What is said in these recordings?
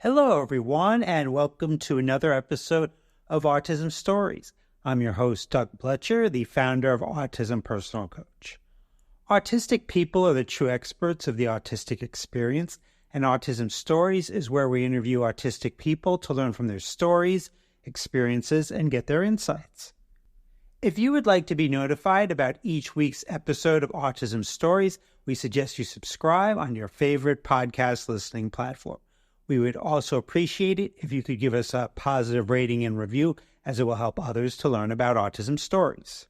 Hello, everyone, and welcome to another episode of Autism Stories. I'm your host, Doug Pletcher, the founder of Autism Personal Coach. Autistic people are the true experts of the autistic experience, and Autism Stories is where we interview autistic people to learn from their stories, experiences, and get their insights. If you would like to be notified about each week's episode of Autism Stories, we suggest you subscribe on your favorite podcast listening platform. We would also appreciate it if you could give us a positive rating and review, as it will help others to learn about autism stories.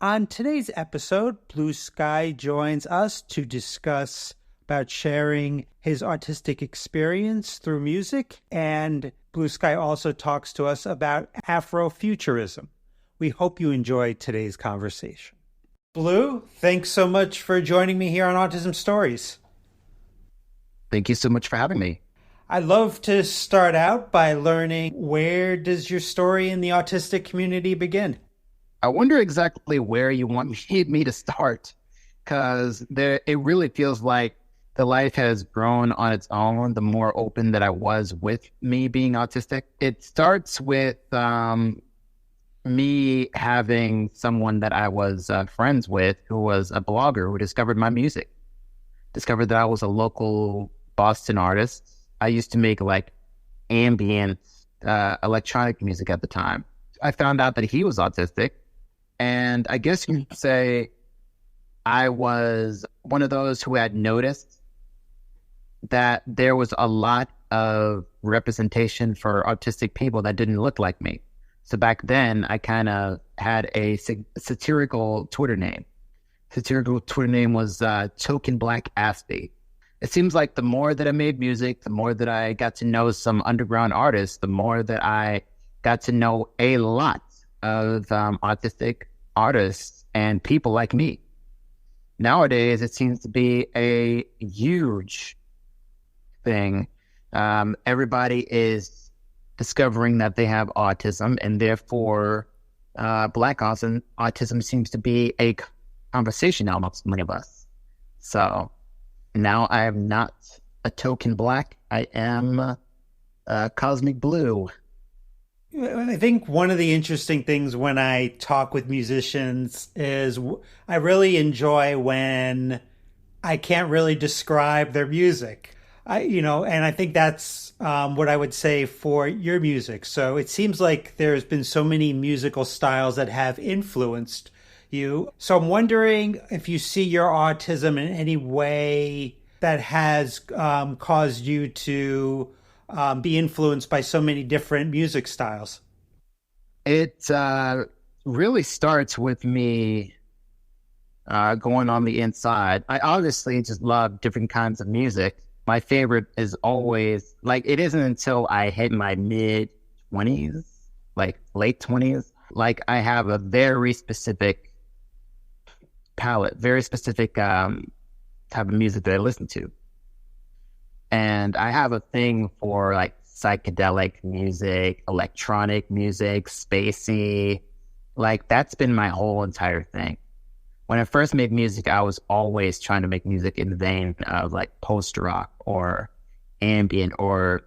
On today's episode, Blue Skye joins us to discuss about sharing his autistic experience through music, and Blue Skye also talks to us about Afrofuturism. We hope you enjoyed today's conversation. Blue, thanks so much for joining me here on Autism Stories. Thank you so much for having me. I'd love to start out by learning, where does your story in the autistic community begin? I wonder exactly where you want me to start, because it really feels like the life has grown on its own the more open that I was with me being autistic. It starts with me having someone that I was friends with who was a blogger who discovered my music, discovered that I was a local Boston artist. I used to make like ambient electronic music at the time. I found out that he was autistic, and I guess you could say I was one of those who had noticed that there was a lot of representation for autistic people that didn't look like me. So back then, I kind of had a satirical Twitter name. Satirical Twitter name was Token Black Aspie. It seems like the more that I made music, the more that I got to know some underground artists, the more that I got to know a lot of autistic artists and people like me. Nowadays, it seems to be a huge thing. Everybody is discovering that they have autism, and therefore Black autism seems to be a conversation amongst many of us. So now I am not a token black. I am cosmic blue. I think one of the interesting things when I talk with musicians is I really enjoy when I can't really describe their music. And I think that's what I would say for your music. So it seems like there's been so many musical styles that have influenced you. So I'm wondering if you see your autism in any way that has caused you to be influenced by so many different music styles. It really starts with me going on the inside. I obviously just love different kinds of music. My favorite is always, like, it isn't until I hit my mid-20s, like late 20s, like I have a very specific palette, very specific type of music that I listen to. And I have a thing for like psychedelic music, electronic music, spacey. Like, that's been my whole entire thing. When I first made music, I was always trying to make music in the vein of like post-rock or ambient or,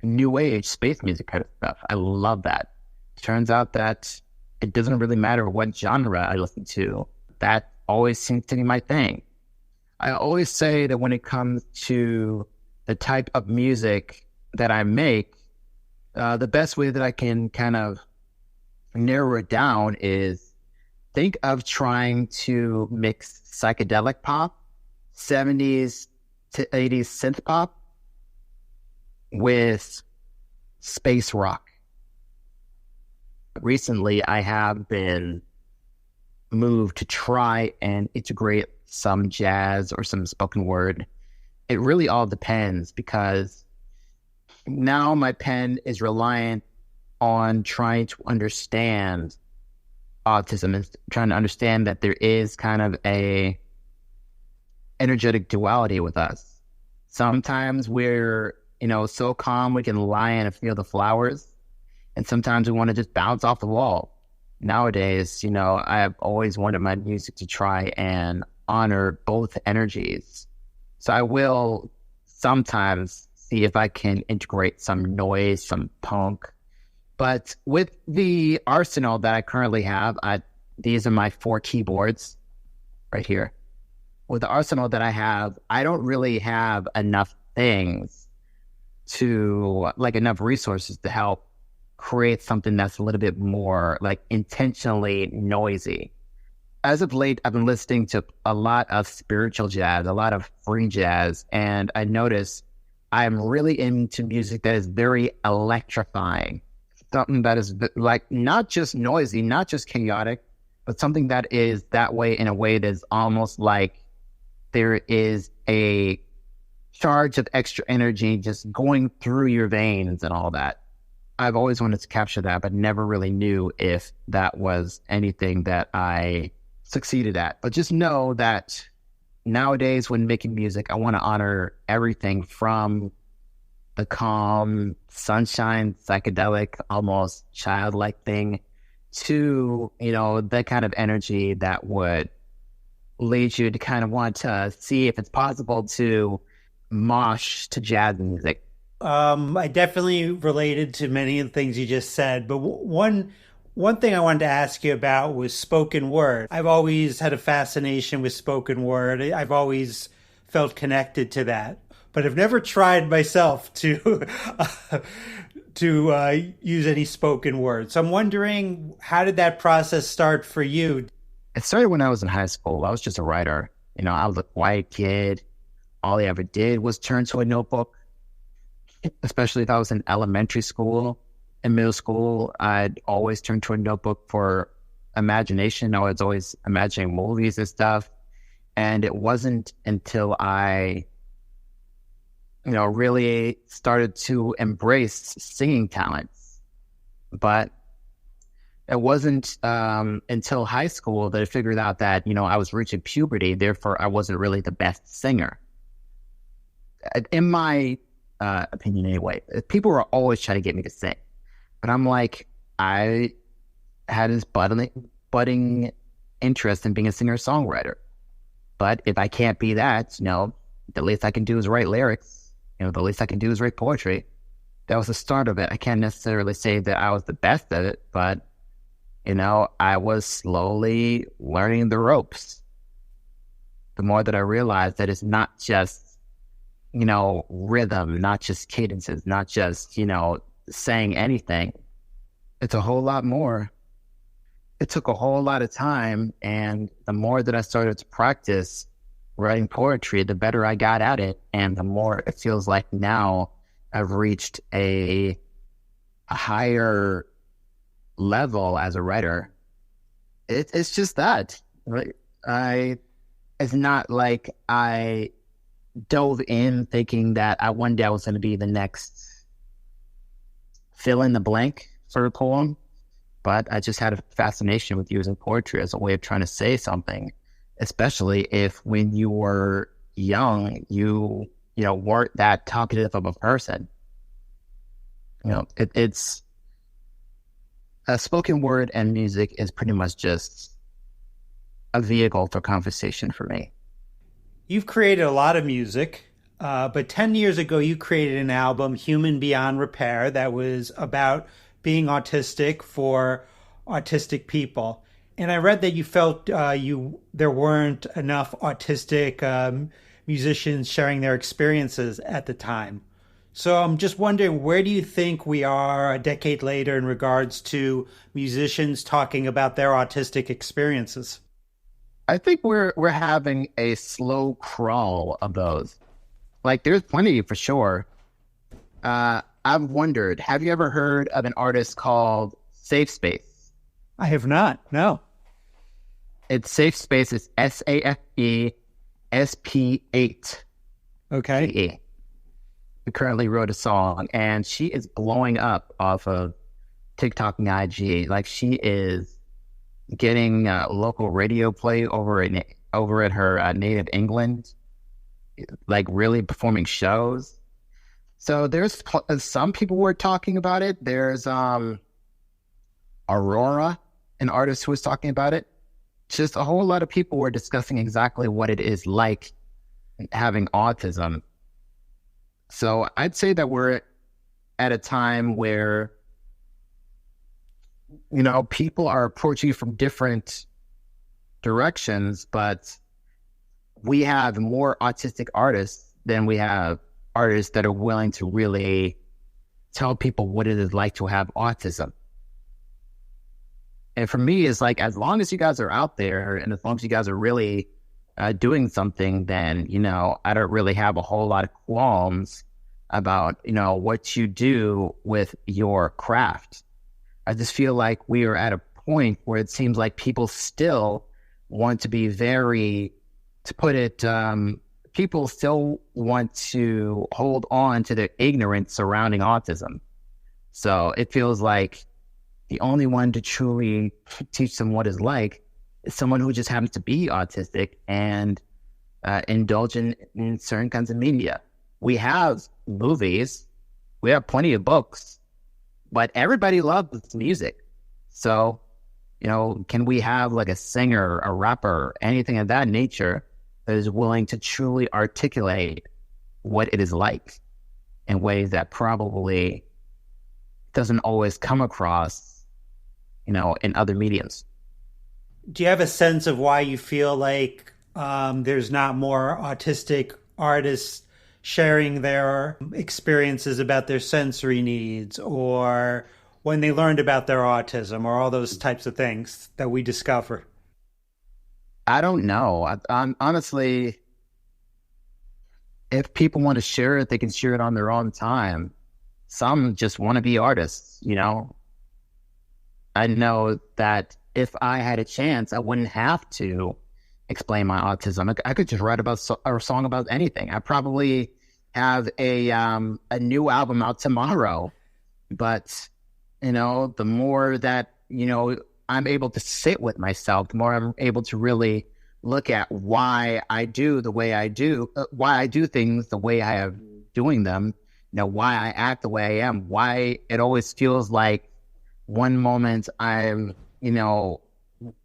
new age space music kind of stuff. I love that. Turns out that it doesn't really matter what genre I listen to. That always seems to be my thing. I always say that when it comes to the type of music that I make, the best way that I can kind of narrow it down is think of trying to mix psychedelic pop, 70s to 80s synth pop, with space rock. Recently, I have been moved to try and integrate some jazz or some spoken word. It really all depends, because now my pen is reliant on trying to understand autism and trying to understand that there is kind of a energetic duality with us. Sometimes we're, so calm we can lie and feel the flowers, and sometimes we want to just bounce off the wall. Nowadays, I've always wanted my music to try and honor both energies. So I will sometimes see if I can integrate some noise, some punk. But with the arsenal that I currently have, these are my 4 keyboards right here. With the arsenal that I have, I don't really have enough things enough resources to help create something that's a little bit more like intentionally noisy. As of late, I've been listening to a lot of spiritual jazz, a lot of free jazz, and I notice I'm really into music that is very electrifying. Something that is like not just noisy, not just chaotic, but something that is that way in a way that's almost like there is a charge of extra energy just going through your veins and all that. I've always wanted to capture that, but never really knew if that was anything that I succeeded at. But just know that nowadays when making music, I want to honor everything from the calm, sunshine, psychedelic, almost childlike thing to, that kind of energy that would lead you to kind of want to see if it's possible to mosh to jazz music. I definitely related to many of the things you just said, but one thing I wanted to ask you about was spoken word. I've always had a fascination with spoken word. I've always felt connected to that, but I've never tried myself to use any spoken word. So I'm wondering, how did that process start for you? It started when I was in high school. I was just a writer. I was a quiet kid. All I ever did was turn to a notebook, especially if I was in elementary school. In middle school, I'd always turn to a notebook for imagination. I was always imagining movies and stuff. And it wasn't until I, really started to embrace singing talents. But it wasn't until high school that I figured out that, I was reaching puberty. Therefore, I wasn't really the best singer. In my opinion anyway, people were always trying to get me to sing. But I'm like, I had this budding interest in being a singer-songwriter. But if I can't be that, the least I can do is write lyrics. The least I can do is write poetry. That was the start of it. I can't necessarily say that I was the best at it, but, I was slowly learning the ropes. The more that I realized that it's not just, rhythm, not just cadences, not just, saying anything. It's a whole lot more. It took a whole lot of time, and the more that I started to practice writing poetry, the better I got at it, and the more it feels like now I've reached a higher level as a writer. It's just that. It's not like I dove in thinking that one day I was going to be the next fill in the blank sort of poem, but I just had a fascination with using poetry as a way of trying to say something, especially if when you were young, you weren't that talkative of a person. It's a spoken word, and music is pretty much just a vehicle for conversation for me. You've created a lot of music. But 10 years ago, you created an album, Human Beyond Repair, that was about being autistic for autistic people. And I read that you felt there weren't enough autistic musicians sharing their experiences at the time. So I'm just wondering, where do you think we are a decade later in regards to musicians talking about their autistic experiences? I think we're having a slow crawl of those. Like, there's plenty for sure. I've wondered, have you ever heard of an artist called Safe Space? I have not, no. It's Safe Space. It's SAFESP8. Okay. E. We currently wrote a song, and she is blowing up off of TikTok and IG. Like, she is getting local radio play over at her native England, like really performing shows. So there's some people were talking about it. There's Aurora, an artist who was talking about it. Just a whole lot of people were discussing exactly what it is like having autism. So I'd say that we're at a time where, people are approaching you from different directions, but we have more autistic artists than we have artists that are willing to really tell people what it is like to have autism. And for me, it's like, as long as you guys are out there and as long as you guys are really doing something, then, I don't really have a whole lot of qualms about, what you do with your craft. I just feel like we are at a point where it seems like people still want to be people still want to hold on to their ignorance surrounding autism. So it feels like the only one to truly teach them what it's like is someone who just happens to be autistic and indulge in certain kinds of media. We have movies, we have plenty of books, but everybody loves music. So, can we have like a singer, a rapper, anything of that nature that is willing to truly articulate what it is like in ways that probably doesn't always come across, in other mediums? Do you have a sense of why you feel like there's not more autistic artists sharing their experiences about their sensory needs, or when they learned about their autism, or all those types of things that we discover? I don't know. I'm honestly, if people want to share it, they can share it on their own time. Some just want to be artists, I know that if I had a chance, I wouldn't have to explain my autism. I could just write a song about anything. I probably have a new album out tomorrow, but the more that I'm able to sit with myself, the more I'm able to really look at why I do the way I do, why I do things the way I am doing them, why I act the way I am, why it always feels like one moment I'm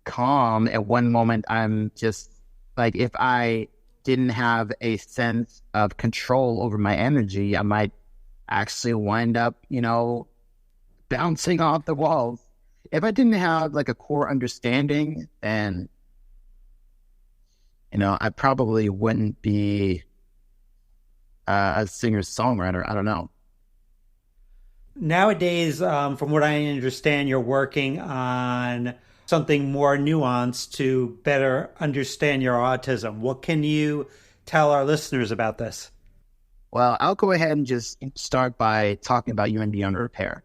calm, and one moment I'm just like, if I didn't have a sense of control over my energy, I might actually wind up, bouncing off the walls. If I didn't have like a core understanding, then, I probably wouldn't be a singer-songwriter. I don't know. Nowadays, from what I understand, you're working on something more nuanced to better understand your autism. What can you tell our listeners about this? Well, I'll go ahead and just start by talking about You and Beyond Repair.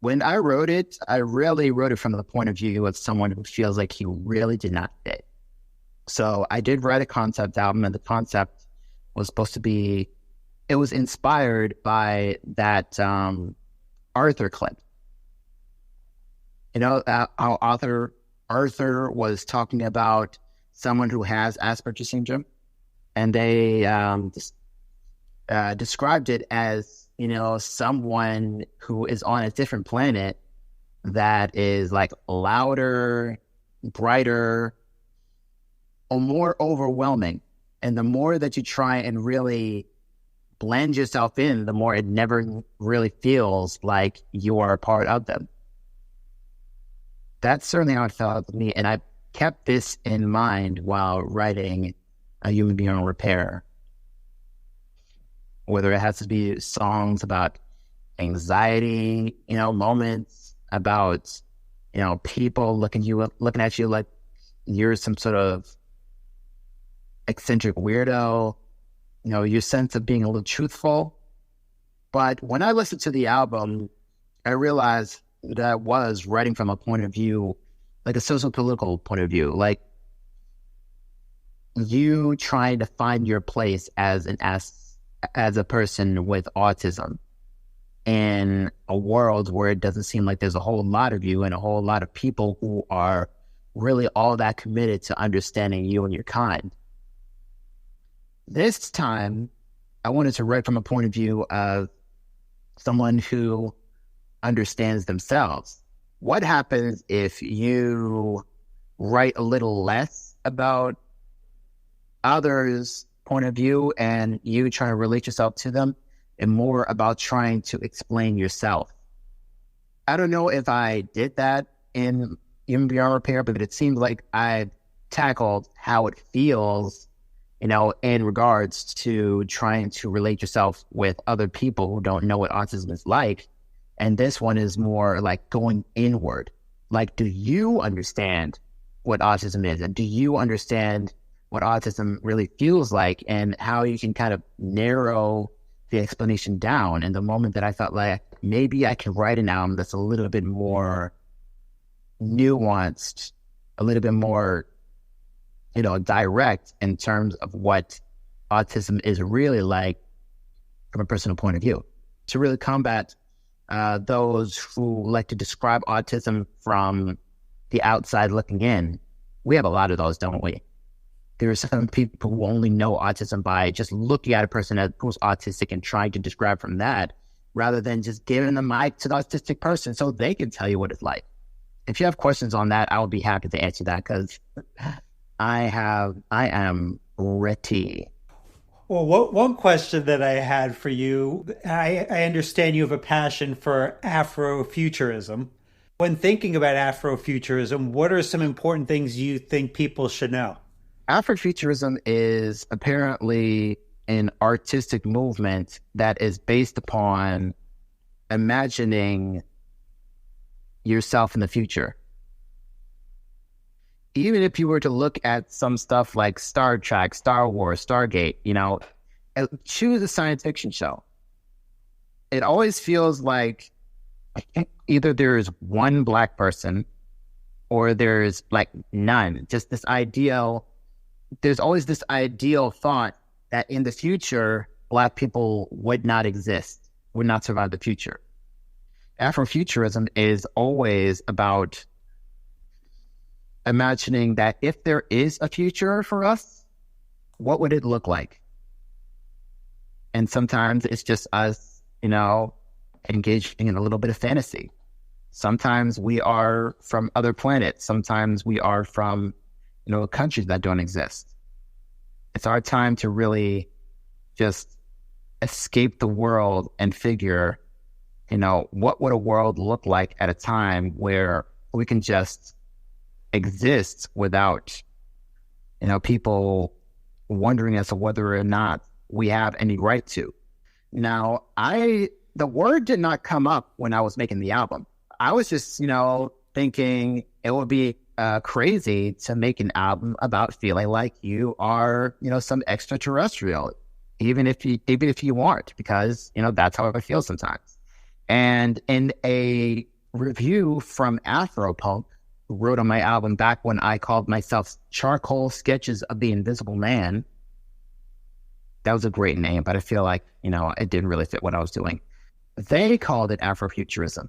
When I wrote it, I really wrote it from the point of view of someone who feels like he really did not fit. So I did write a concept album, and the concept was supposed to be, it was inspired by that Arthur clip. How Arthur was talking about someone who has Asperger's syndrome, and they described it as, someone who is on a different planet that is like louder, brighter, or more overwhelming. And the more that you try and really blend yourself in, the more it never really feels like you are a part of them. That's certainly how it felt to me. And I kept this in mind while writing A Human Beyond Repair. Whether it has to be songs about anxiety, moments about, people looking at you like you're some sort of eccentric weirdo, your sense of being a little truthful. But when I listened to the album, I realized that I was writing from a point of view, like a socio-political point of view, like you trying to find your place as a person with autism in a world where it doesn't seem like there's a whole lot of you and a whole lot of people who are really all that committed to understanding you and your kind. This time, I wanted to write from a point of view of someone who understands themselves. What happens if you write a little less about others point of view and you trying to relate yourself to them, and more about trying to explain yourself. I don't know if I did that in Human Beyond Repair, but it seems like I tackled how it feels, in regards to trying to relate yourself with other people who don't know what autism is like. And this one is more like going inward. Like, do you understand what autism is? And do you understand what autism really feels like, and how you can kind of narrow the explanation down? And the moment that I felt like maybe I can write an album that's a little bit more nuanced, a little bit more, direct in terms of what autism is really like from a personal point of view, to really combat those who like to describe autism from the outside looking in. We have a lot of those, don't we? There are some people who only know autism by just looking at a person who's autistic and trying to describe from that, rather than just giving the mic to the autistic person so they can tell you what it's like. If you have questions on that, I would be happy to answer that, because I am ready. Well, one question that I had for you, I understand you have a passion for Afrofuturism. When thinking about Afrofuturism, what are some important things you think people should know? Afrofuturism is apparently an artistic movement that is based upon imagining yourself in the future. Even if you were to look at some stuff like Star Trek, Star Wars, Stargate, choose a science fiction show. It always feels like either there's one black person or there's like none. Just this ideal, there's always this ideal thought that in the future, black people would not exist, would not survive the future. Afrofuturism is always about imagining that if there is a future for us, what would it look like? And sometimes it's just us, engaging in a little bit of fantasy. Sometimes we are from other planets. Sometimes we are from, countries that don't exist. It's our time to really just escape the world and figure, what would a world look like at a time where we can just exist without, people wondering as to whether or not we have any right to. Now, the word did not come up when I was making the album. I was just, thinking it would be crazy to make an album about feeling like you are, some extraterrestrial, even if you aren't, because, that's how I feel sometimes. And in a review from Afropunk, who wrote on my album back when I called myself Charcoal Sketches of the Invisible Man, that was a great name, but I feel like, it didn't really fit what I was doing. They called it Afrofuturism.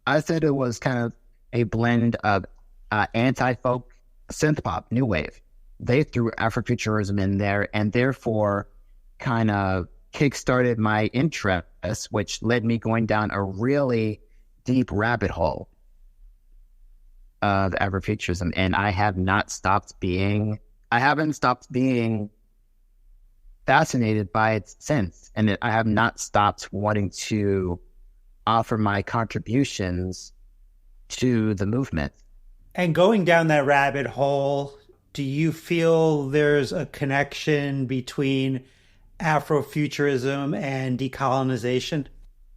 I said it was kind of a blend of anti-folk, synth-pop, new wave. They threw Afrofuturism in there, and therefore kind of kickstarted my interest, which led me going down a really deep rabbit hole of Afrofuturism. And I haven't stopped being fascinated by it since. And I have not stopped wanting to offer my contributions to the movement. And going down that rabbit hole, do you feel there's a connection between Afrofuturism and decolonization?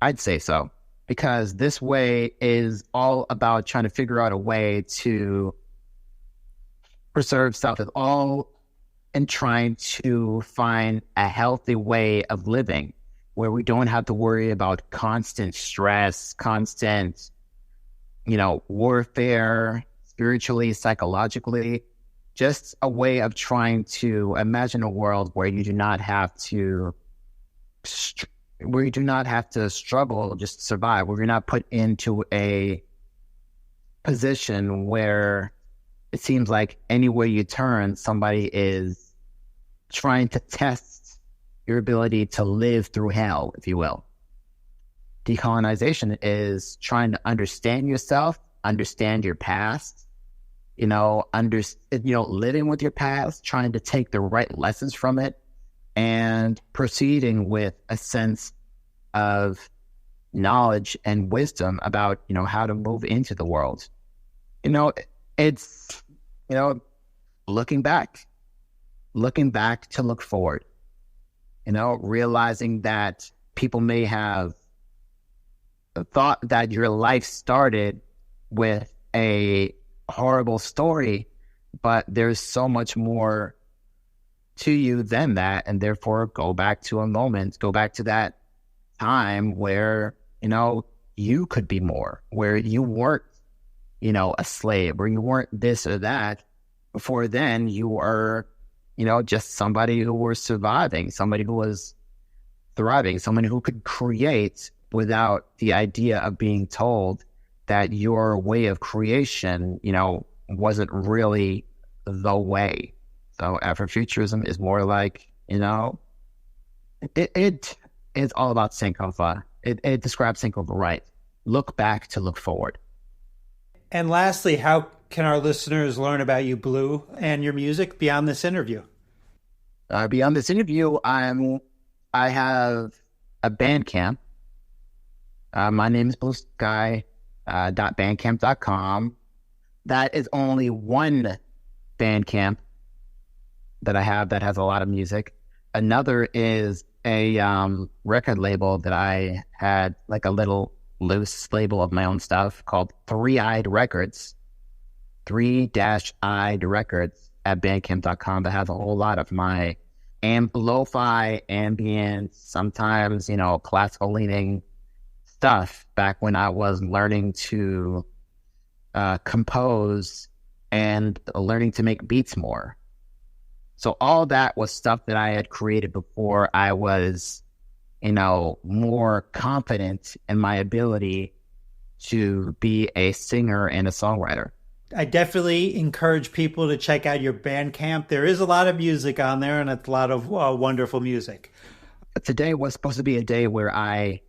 I'd say so, because this way is all about trying to figure out a way to preserve self as all and trying to find a healthy way of living where we don't have to worry about constant stress, constant, warfare, spiritually, psychologically. Just a way of trying to imagine a world where you do not have to struggle just to survive, where you're not put into a position where it seems like anywhere you turn, somebody is trying to test your ability to live through hell, if you will. Decolonization is trying to understand yourself, understand your past, living with your past, trying to take the right lessons from it, and proceeding with a sense of knowledge and wisdom about, how to move into the world. It's, looking back to look forward, realizing that people may have thought that your life started with a horrible story, but there's so much more to you than that. And therefore, go back to that time where, you could be more, where you weren't, a slave, where you weren't this or that. Before then, you were, just somebody who was surviving, somebody who was thriving, somebody who could create without the idea of being told that your way of creation, wasn't really the way. So Afrofuturism is more like, it is all about Sankofa. It describes Sankofa right. Look back to look forward. And lastly, how can our listeners learn about you, Blue, and your music beyond this interview? Beyond this interview, I have a Bandcamp. My name is blueskye.bandcamp.com. That is only one Bandcamp that I have that has a lot of music. Another is a record label that I had, like a little loose label of my own stuff called 3-Eyed Records, 3-Eyed Records at bandcamp.com, that has a whole lot of my lo-fi, ambient, sometimes, classical leaning stuff back when I was learning to compose and learning to make beats more. So all that was stuff that I had created before I was, more confident in my ability to be a singer and a songwriter. I definitely encourage people to check out your Bandcamp. There is a lot of music on there, and it's a lot of wonderful music. Today was supposed to be a day where I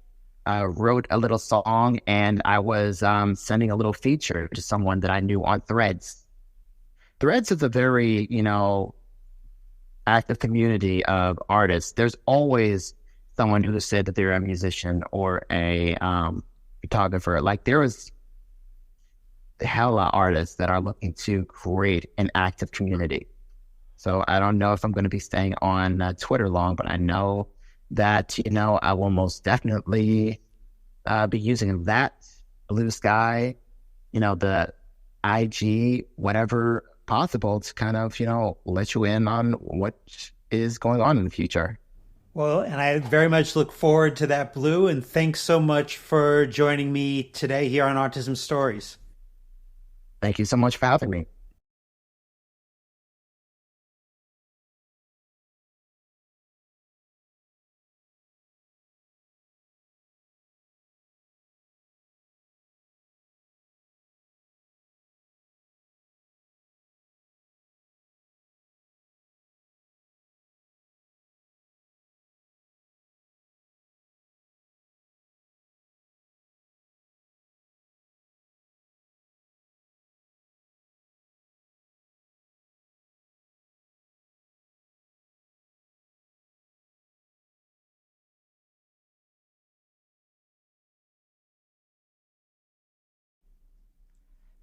wrote a little song, and I was sending a little feature to someone that I knew on Threads. Threads is a very, active community of artists. There's always someone who said that they're a musician or a photographer. Like, there is hella artists that are looking to create an active community. So I don't know if I'm going to be staying on Twitter long, but I know that, I will most definitely be using that, Blue Skye, the IG, whatever possible, to kind of, let you in on what is going on in the future. Well, and I very much look forward to that, Blue, and thanks so much for joining me today here on Autism Stories. Thank you so much for having me.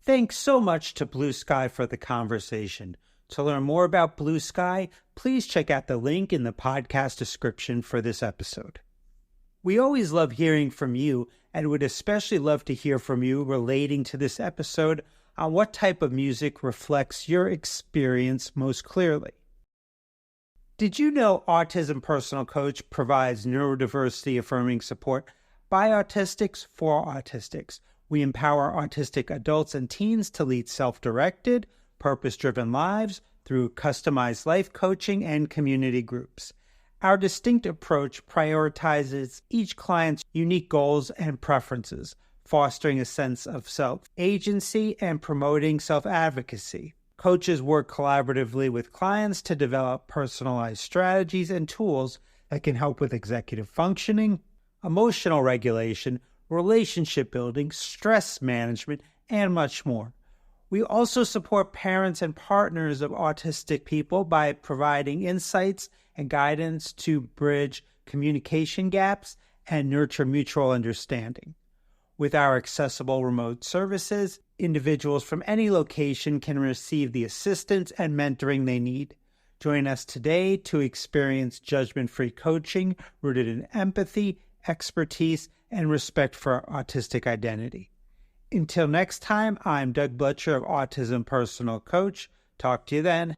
Thanks so much to Blue Skye for the conversation. To learn more about Blue Skye, please check out the link in the podcast description for this episode. We always love hearing from you, and would especially love to hear from you relating to this episode on what type of music reflects your experience most clearly. Did you know Autism Personal Coach provides neurodiversity affirming support by autistics for autistics? We empower autistic adults and teens to lead self-directed, purpose-driven lives through customized life coaching and community groups. Our distinct approach prioritizes each client's unique goals and preferences, fostering a sense of self-agency and promoting self-advocacy. Coaches work collaboratively with clients to develop personalized strategies and tools that can help with executive functioning, emotional regulation, relationship building, stress management, and much more. We also support parents and partners of autistic people by providing insights and guidance to bridge communication gaps and nurture mutual understanding. With our accessible remote services, individuals from any location can receive the assistance and mentoring they need. Join us today to experience judgment-free coaching rooted in empathy, expertise, and respect for autistic identity. Until next time, I'm Doug Bletcher of Autism Personal Coach. Talk to you then.